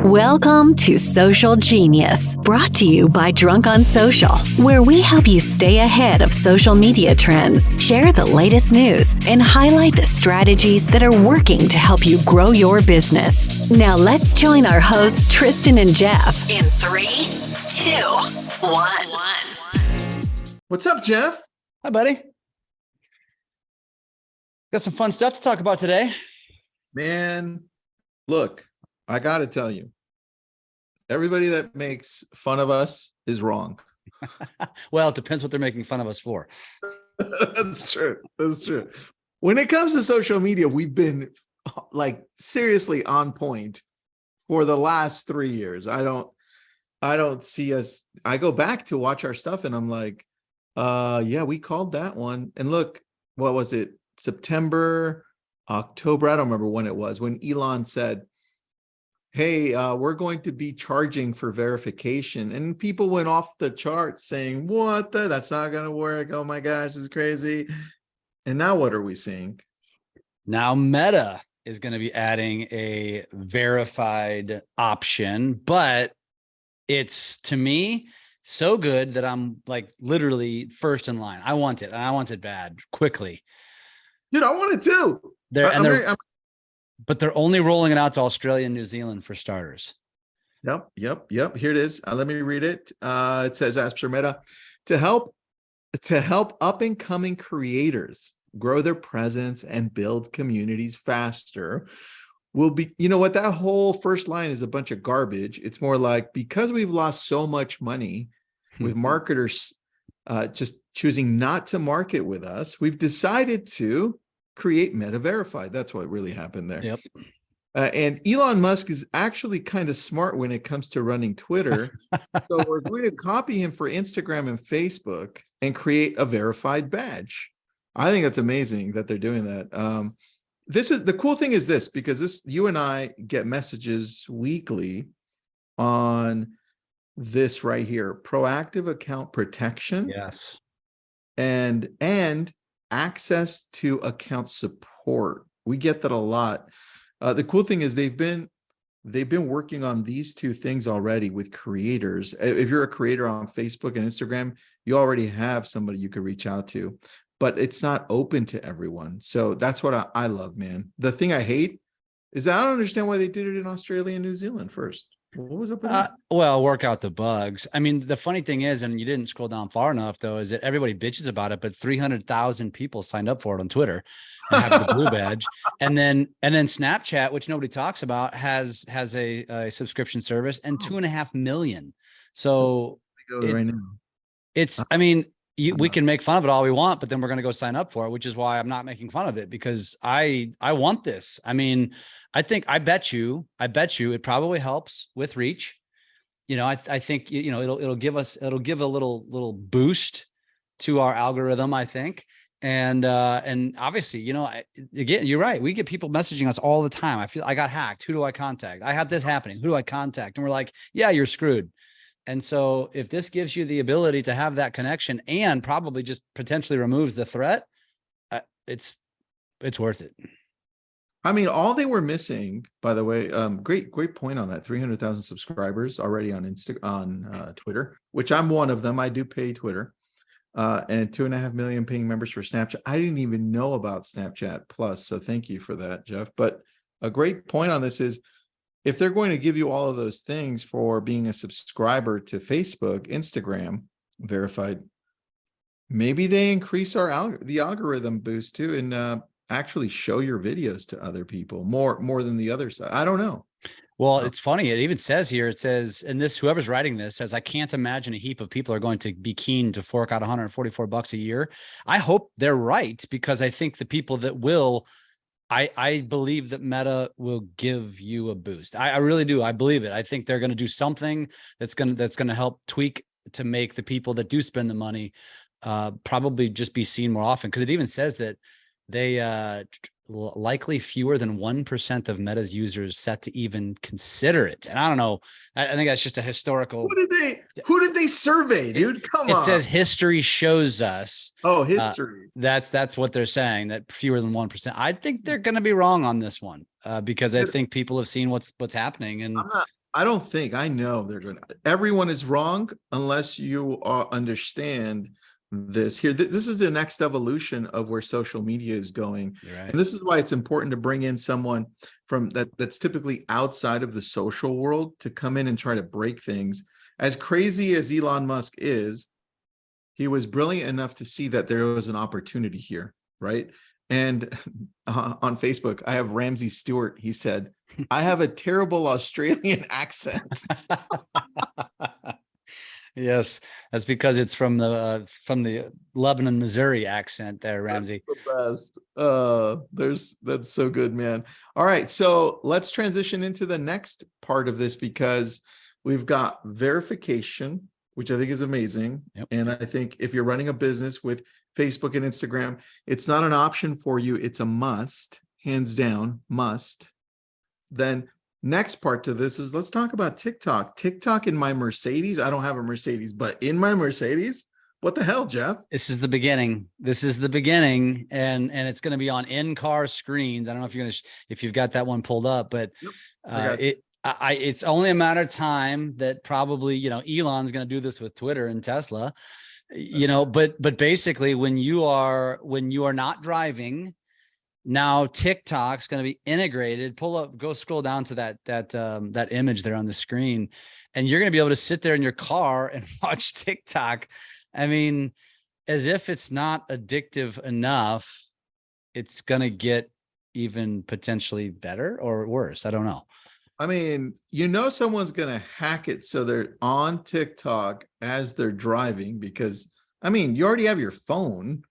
Welcome to Social Genius, brought to you by Drunk on Social, where we help you stay ahead of social media trends, share the latest news, and highlight the strategies that are working to help you grow your business. Now let's join our hosts, Tristan and Jeff, in 3, 2, 1. What's up, Jeff? Hi, buddy. Got some fun stuff to talk about today. Man, look, I got to tell you, everybody that makes fun of us is wrong. Well, it depends what they're making fun of us for. That's true. That's true. When it comes to social media, we've been like seriously on point for the last 3 years. I don't see us. I go back to watch our stuff and I'm like, yeah, we called that one. And look, what was it? September, October. I don't remember when it was, when Elon said, hey, we're going to be charging for verification. And people went off the charts saying, what that's not going to work. Oh my gosh, it's crazy. And now what are we seeing? Now Meta is going to be adding a verified option, but it's, to me, so good that I'm like literally first in line. I want it, and I want it bad, quickly. Dude, I want it too. But they're only rolling it out to Australia and New Zealand for starters. Yep. Here it is. Let me read it. It says, as per Meta, to help up and coming creators grow their presence and build communities faster, will be, you know what, that whole first line is a bunch of garbage. It's more like, because we've lost so much money with marketers just choosing not to market with us, we've decided to create Meta Verified. That's what really happened there. Yep. And Elon Musk is actually kind of smart when it comes to running Twitter. So we're going to copy him for Instagram and Facebook and create a verified badge. I think that's amazing that they're doing that. This is the cool thing is this, because you and I get messages weekly on this right here, proactive account protection. Yes. And access to account support. We get that a lot. The cool thing is they've been working on these two things already with creators. If you're a creator on Facebook and Instagram, you already have somebody you could reach out to, but it's not open to everyone. So that's what I love, man. The thing I hate is that I don't understand why they did it in Australia and New Zealand first. What was up with that? Well, work out the bugs. I mean, the funny thing is, and you didn't scroll down far enough, though, is that everybody bitches about it, but 300,000 people signed up for it on Twitter and have the blue badge. And then Snapchat, which nobody talks about, has a subscription service, and 2.5 million. So right now. It's, I mean, we can make fun of it all we want, but then we're going to go sign up for it, which is why I'm not making fun of it, because I want this. I mean, I bet you it probably helps with reach. You know, I think, you know, it'll give a little boost to our algorithm, I think. And obviously, you know, again, you're right. We get people messaging us all the time. I feel I got hacked. Who do I contact? I had this happening. Who do I contact? And we're like, yeah, you're screwed. And so if this gives you the ability to have that connection and probably just potentially removes the threat, it's worth it. I mean, all they were missing, by the way, great point on that. 300,000 subscribers already on Twitter, which I'm one of them. I do pay Twitter, and 2.5 million paying members for Snapchat. I didn't even know about Snapchat Plus, so thank you for that, Jeff. But a great point on this is, if they're going to give you all of those things for being a subscriber to Facebook, Instagram, verified, maybe they increase the algorithm boost too, and actually show your videos to other people more than the other side. I don't know. Well, it's funny. It even says here, it says, and this, whoever's writing this says, I can't imagine a heap of people are going to be keen to fork out $144 a year. I hope they're right, because I think the people that will, I believe that Meta will give you a boost. I really do. I believe it. I think they're going to do something that's going to help tweak to make the people that do spend the money probably just be seen more often. Because it even says that they likely fewer than 1% of Meta's users set to even consider it. And I don't know. I think that's just a historical. Who did they survey, dude? Come on. It says history shows us. Oh, history. That's what they're saying, that fewer than 1%. I think they're going to be wrong on this one because I think people have seen what's happening, and I don't think, I know they're going to, everyone is wrong unless you understand this here. This is the next evolution of where social media is going. Right. And this is why it's important to bring in someone from that's typically outside of the social world to come in and try to break things. As crazy as Elon Musk is, he was brilliant enough to see that there was an opportunity here, right? And on Facebook, I have Ramsey Stewart. He said, I have a terrible Australian accent. Yes, that's because it's from the Lebanon, Missouri accent there, Ramsey. That's the best. That's so good, man. All right, so let's transition into the next part of this, because we've got verification, which I think is amazing. Yep. And I think if you're running a business with Facebook and Instagram, it's not an option for you. It's a must, hands down, must. Then next part to this is, let's talk about TikTok. TikTok in my Mercedes. I don't have a Mercedes, but in my Mercedes, what the hell, Jeff? This is the beginning. This is the beginning, and it's going to be on in-car screens. I don't know if you're going to if you've got that one pulled up, but Yep, it's only a matter of time that probably, you know, Elon's going to do this with Twitter and Tesla, you know, but basically when you are not driving, now TikTok's going to be integrated. Go scroll down to that image there on the screen, and you're going to be able to sit there in your car and watch TikTok. I mean, as if it's not addictive enough, it's going to get even potentially better or worse. I don't know. I mean, you know, someone's going to hack it so they're on TikTok as they're driving, because, I mean, you already have your phone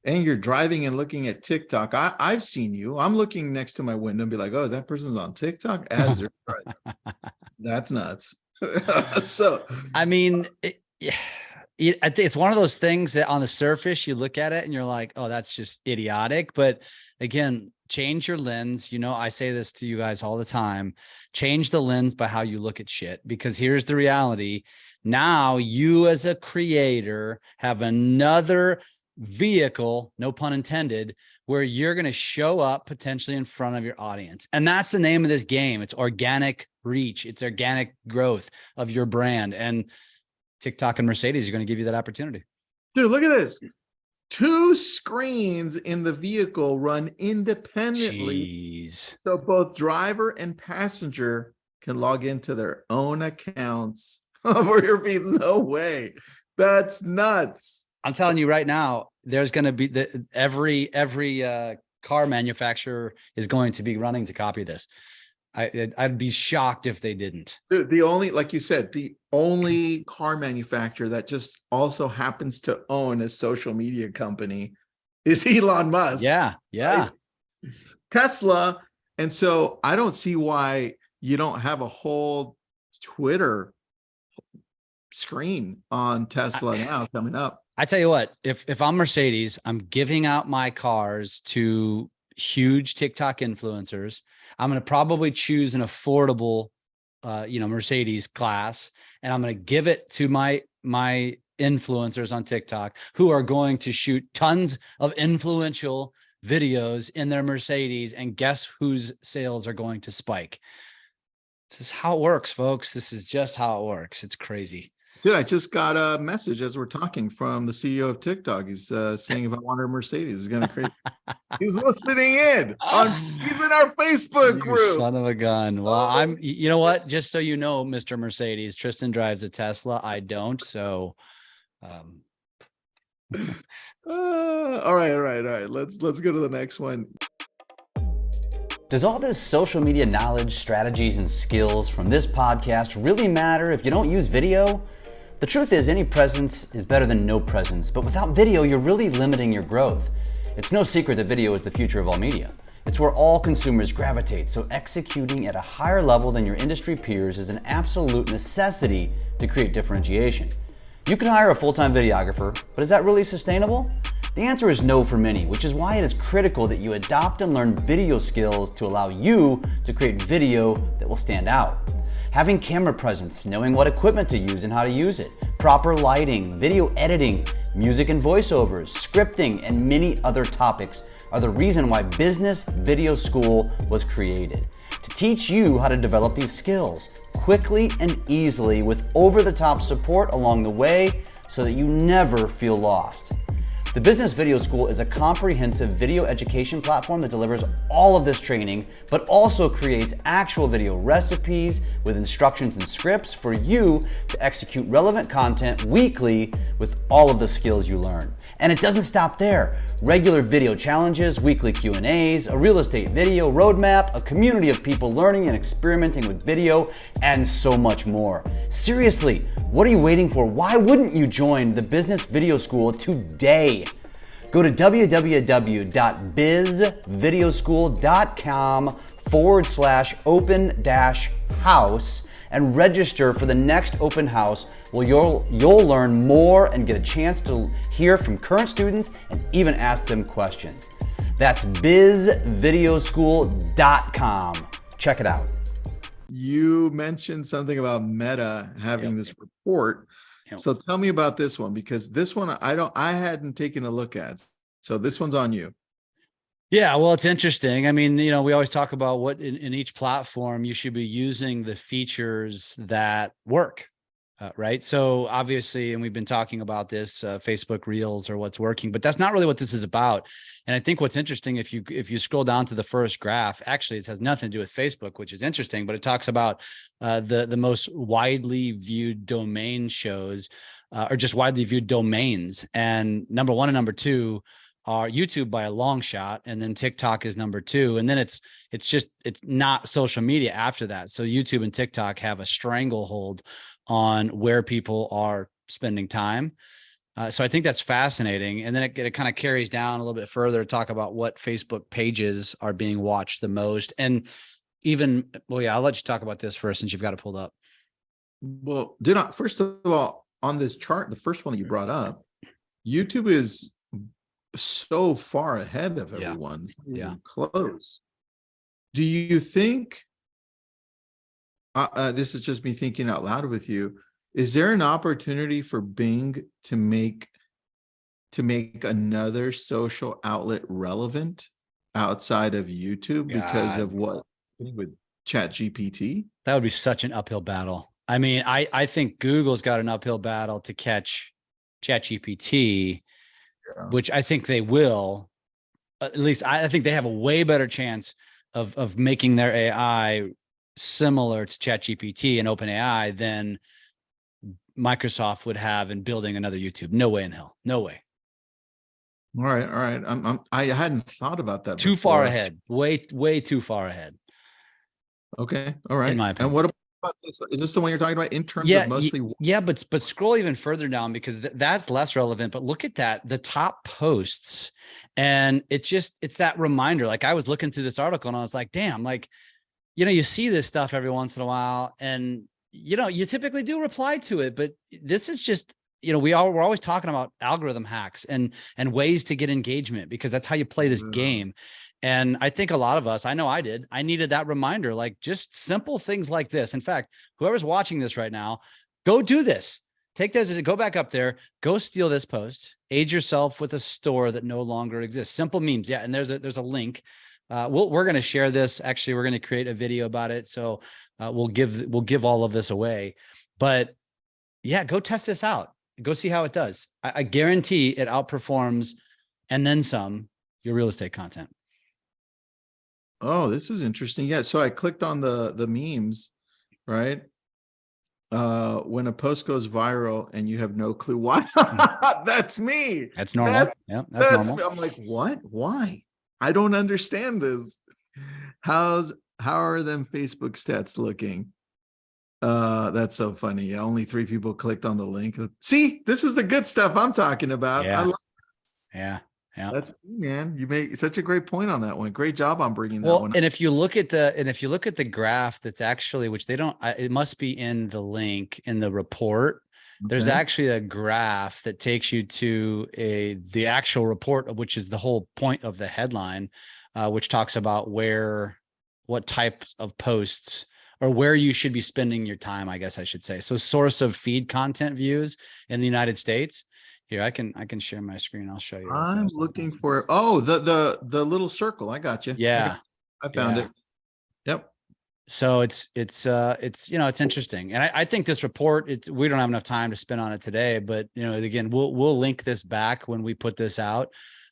and you're driving and looking at TikTok. I've seen you. I'm looking next to my window and be like, oh, that person's on TikTok as they're driving. That's nuts. So, I mean, I think it's one of those things that on the surface, you look at it and you're like, oh, that's just idiotic. But again, change your lens. You know, I say this to you guys all the time. Change the lens by how you look at shit, because here's the reality. Now you as a creator have another vehicle, no pun intended, where you're going to show up potentially in front of your audience. And that's the name of this game. It's organic reach. It's organic growth of your brand. And TikTok and Mercedes are going to give you that opportunity. dude, look at this. 2 screens in the vehicle run independently. Jeez. So both driver and passenger can log into their own accounts over your feeds. No way. That's nuts. I'm telling you right now, there's going to be every car manufacturer is going to be running to copy this. I'd be shocked if they didn't. Dude, the only, like you said, the only car manufacturer that just also happens to own a social media company is Elon Musk. Yeah. Right? Tesla. And so I don't see why you don't have a whole Twitter screen on Tesla now coming up. I tell you what, if I'm Mercedes, I'm giving out my cars to huge TikTok influencers. I'm going to probably choose an affordable, Mercedes class, and I'm going to give it to my influencers on TikTok who are going to shoot tons of influential videos in their Mercedes, and guess whose sales are going to spike. This is how it works, folks. This is just how it works. It's crazy. Dude, I just got a message as we're talking from the CEO of TikTok. He's saying if I want a Mercedes, he's going to create. He's listening in. He's in our Facebook group. You son of a gun. Well, you know what? Just so you know, Mr. Mercedes, Tristan drives a Tesla. I don't. So, all right. Let's go to the next one. Does all this social media knowledge, strategies, and skills from this podcast really matter if you don't use video? The truth is, any presence is better than no presence, but without video, you're really limiting your growth. It's no secret that video is the future of all media. It's where all consumers gravitate, so executing at a higher level than your industry peers is an absolute necessity to create differentiation. You can hire a full-time videographer, but is that really sustainable? The answer is no for many, which is why it is critical that you adopt and learn video skills to allow you to create video that will stand out. Having camera presence, knowing what equipment to use and how to use it, proper lighting, video editing, music and voiceovers, scripting, and many other topics are the reason why Business Video School was created. To teach you how to develop these skills quickly and easily with over-the-top support along the way so that you never feel lost. The Business Video School is a comprehensive video education platform that delivers all of this training, but also creates actual video recipes with instructions and scripts for you to execute relevant content weekly with all of the skills you learn. And it doesn't stop there. Regular video challenges, weekly Q&As, a real estate video roadmap, a community of people learning and experimenting with video, and so much more. Seriously, what are you waiting for? Why wouldn't you join the Business Video School today? Go to www.bizvideoschool.com/open-house and register for the next open house where you'll learn more and get a chance to hear from current students and even ask them questions. That's bizvideoschool.com. Check it out. You mentioned something about Meta having this report. So tell me about this one, because this one I hadn't taken a look at. So this one's on you. Yeah, well, it's interesting. I mean, we always talk about what in each platform you should be using the features that work, right? So obviously, and we've been talking about this, Facebook Reels or what's working, but that's not really what this is about. And I think what's interesting, if you scroll down to the first graph, actually, it has nothing to do with Facebook, which is interesting, but it talks about the most widely viewed domain shows, or just widely viewed domains. And number one and number two are YouTube by a long shot, and then TikTok is number two, and then it's not social media after that. So YouTube and TikTok have a stranglehold on where people are spending time. So I think that's fascinating. And then it kind of carries down a little bit further to talk about what Facebook pages are being watched the most. And even, well, yeah, I'll let you talk about this first since you've got it pulled up. Well, first of all, on this chart, the first one that you brought up, YouTube is so far ahead of everyone. Yeah. Close. Do you think, this is just me thinking out loud with you, is there an opportunity for Bing to make another social outlet relevant outside of YouTube because of what with ChatGPT? That would be such an uphill battle. I mean, I think Google's got an uphill battle to catch ChatGPT, which I think they will. At least I think they have a way better chance of making their AI similar to ChatGPT and OpenAI than Microsoft would have in building another YouTube. No way in hell. No way. All right. I hadn't thought about that. Too far ahead. Way too far ahead. Okay. All right. In my opinion. And what about this? Is this the one you're talking about in terms of mostly? Yeah, but scroll even further down, because that's less relevant. But look at that, the top posts, and it's that reminder. Like, I was looking through this article and I was like, damn, like, you see this stuff every once in a while, and you typically do reply to it, but this is just, we're always talking about algorithm hacks and ways to get engagement, because that's how you play this game. And I think a lot of us, I know I needed that reminder, like just simple things like this. In fact, whoever's watching this right now, go do this. Take this, go back up there, go steal this post, age yourself with a store that no longer exists. Simple memes. Yeah. And there's a link. We're going to share this. Actually, we're going to create a video about it. So we'll give all of this away, but yeah, go test this out. Go see how it does. I guarantee it outperforms and then some your real estate content. Oh, this is interesting. Yeah. So I clicked on the memes, right? When a post goes viral and you have no clue why. That's me. That's normal. That's normal. I'm like, what? Why? I don't understand this. How are them Facebook stats looking? That's so funny. Yeah, only 3 people clicked on the link. See, this is the good stuff I'm talking about. Yeah. Yeah. Yeah. That's man. You make such a great point on that one. Great job on bringing that one up. And if you look at the graph, that's actually, which they don't, it must be in the link in the report. Okay. There's actually a graph that takes you to the actual report, which is the whole point of the headline, which talks about what types of posts or where you should be spending your time, I guess I should say. So source of feed content views in the United States. Here, I can share my screen. I'll show you. I'm looking for the little circle. I got you. Yeah. I found it. Yep. So it's it's interesting. And I think this report, we don't have enough time to spend on it today, but again, we'll link this back when we put this out.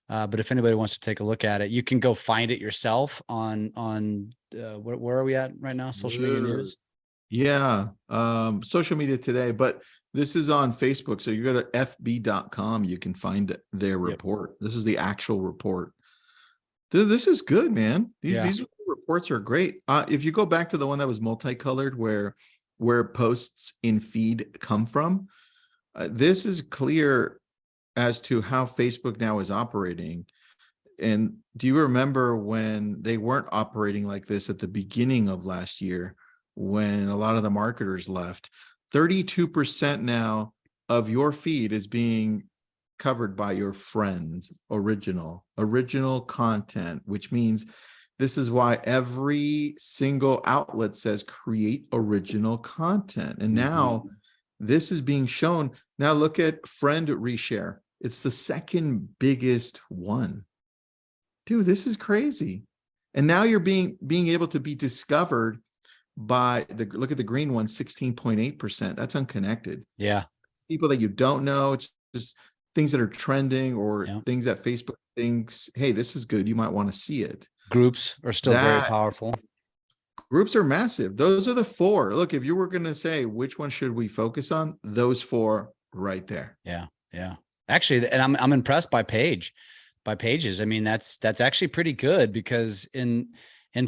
But if anybody wants to take a look at it, you can go find it yourself on where are we at right now? Social media news. Yeah. Social media today, but this is on Facebook. So you go to fb.com, you can find their report. This is the actual report. This is good, man. These reports are great. If you go back to the one that was multicolored, where posts in feed come from, this is clear as to how Facebook now is operating. And do you remember when they weren't operating like this at the beginning of last year, when a lot of the marketers left? 32% now of your feed is being covered by your friends, original content, which means this is why every single outlet says create original content. And now this is being shown. Now look at friend reshare. It's the second biggest one. Dude, this is crazy. And now you're being able to be discovered by look at the green one, 16.8%. That's unconnected. Yeah. People that you don't know. It's just things that are trending or things that Facebook thinks, hey, this is good, you might want to see it. Groups are still very powerful. Groups are massive. Those are the four. Look, if you were going to say which one should we focus on, those four right there. Yeah. Actually, and I'm impressed by pages. I mean, that's actually pretty good, because in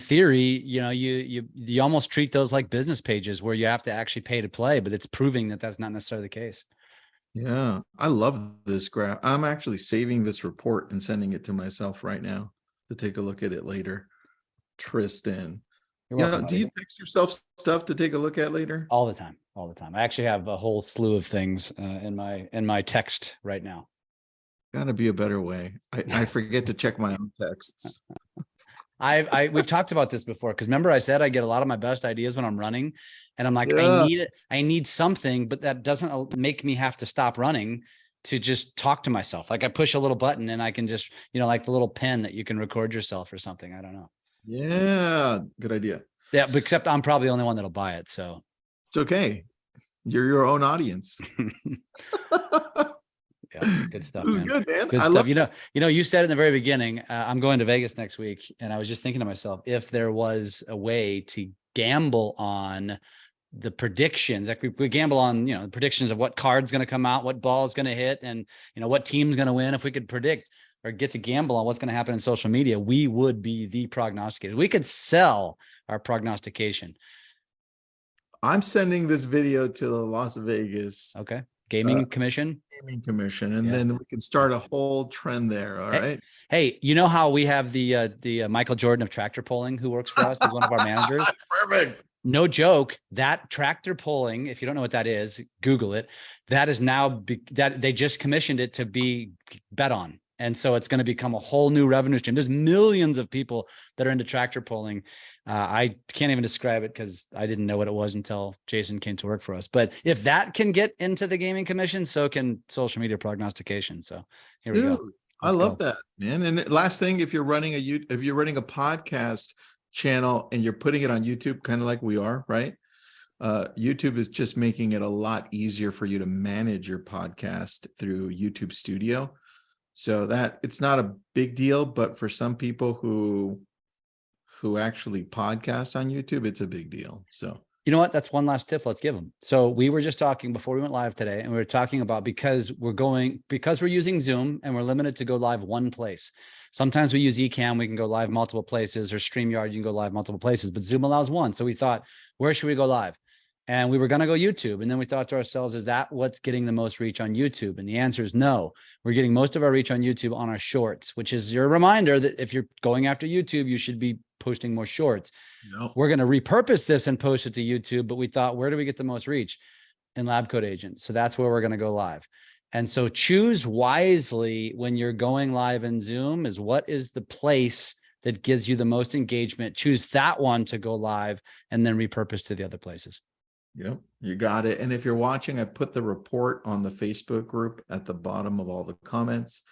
theory, you almost treat those like business pages where you have to actually pay to play, but it's proving that that's not necessarily the case. Yeah, I love this graph. I'm actually saving this report and sending it to myself right now to take a look at it later. Tristan, You're welcome, do you text yourself stuff to take a look at later? All the time. I actually have a whole slew of things in my text right now. Gotta be a better way. I forget to check my own texts. We've talked about this before, because remember I said I get a lot of my best ideas when I'm running, and I'm like, I need something, but that doesn't make me have to stop running to just talk to myself. Like I push a little button and I can just, like the little pen that you can record yourself or something. I don't know. Yeah, good idea. Yeah, but except I'm probably the only one that'll buy it. So it's okay. You're your own audience. Yeah, good stuff. This is good, man. Good stuff. You said in the very beginning, I'm going to Vegas next week, and I was just thinking to myself, if there was a way to gamble on the predictions, like we gamble on, the predictions of what card's going to come out, what ball's going to hit, and what team's going to win. If we could predict or get to gamble on what's going to happen in social media, we would be the prognosticator. We could sell our prognostication. I'm sending this video to the Las Vegas. Okay. Gaming commission. And then we can start a whole trend there. All right. Hey, you know how we have the Michael Jordan of tractor polling who works for us? He's one of our managers. That's perfect. No joke. That tractor polling, if you don't know what that is, Google it. That is now that they just commissioned it to be bet on. And so it's going to become a whole new revenue stream. There's millions of people that are into tractor polling. I can't even describe it because I didn't know what it was until Jason came to work for us. But if that can get into the gaming commission, so can social media prognostication. So here we go. I love that, man. And last thing, if you're running a podcast channel and you're putting it on YouTube, kind of like we are, right? YouTube is just making it a lot easier for you to manage your podcast through YouTube Studio. So that it's not a big deal, but for some people who actually podcast on YouTube, it's a big deal. So you know what? That's one last tip. Let's give them. So we were just talking before we went live today, and we were talking about because we're using Zoom and we're limited to go live one place. Sometimes we use Ecamm, we can go live multiple places, or StreamYard, you can go live multiple places, but Zoom allows one. So we thought, where should we go live? And we were going to go YouTube. And then we thought to ourselves, is that what's getting the most reach on YouTube? And the answer is no. We're getting most of our reach on YouTube on our shorts, which is your reminder that if you're going after YouTube, you should be posting more shorts. Yep. We're going to repurpose this and post it to YouTube. But we thought, where do we get the most reach? In Lab Code Agent. So that's where we're going to go live. And so choose wisely when you're going live in Zoom. Is what is the place that gives you the most engagement? Choose that one to go live and then repurpose to the other places. Yep, you got it. And if you're watching, I put the report on the Facebook group at the bottom of all the comments,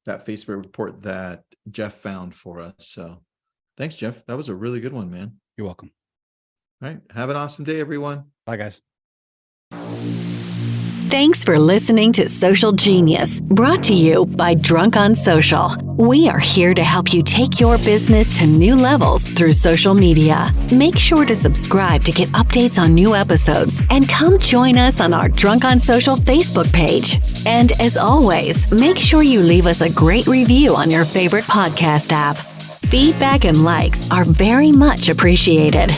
that Facebook report that Jeff found for us. So thanks, Jeff. That was a really good one, man. You're welcome. All right. Have an awesome day, everyone. Bye, guys. Thanks for listening to Social Genius, brought to you by Drunk on Social. We are here to help you take your business to new levels through social media. Make sure to subscribe to get updates on new episodes and come join us on our Drunk on Social Facebook page. And as always, make sure you leave us a great review on your favorite podcast app. Feedback and likes are very much appreciated.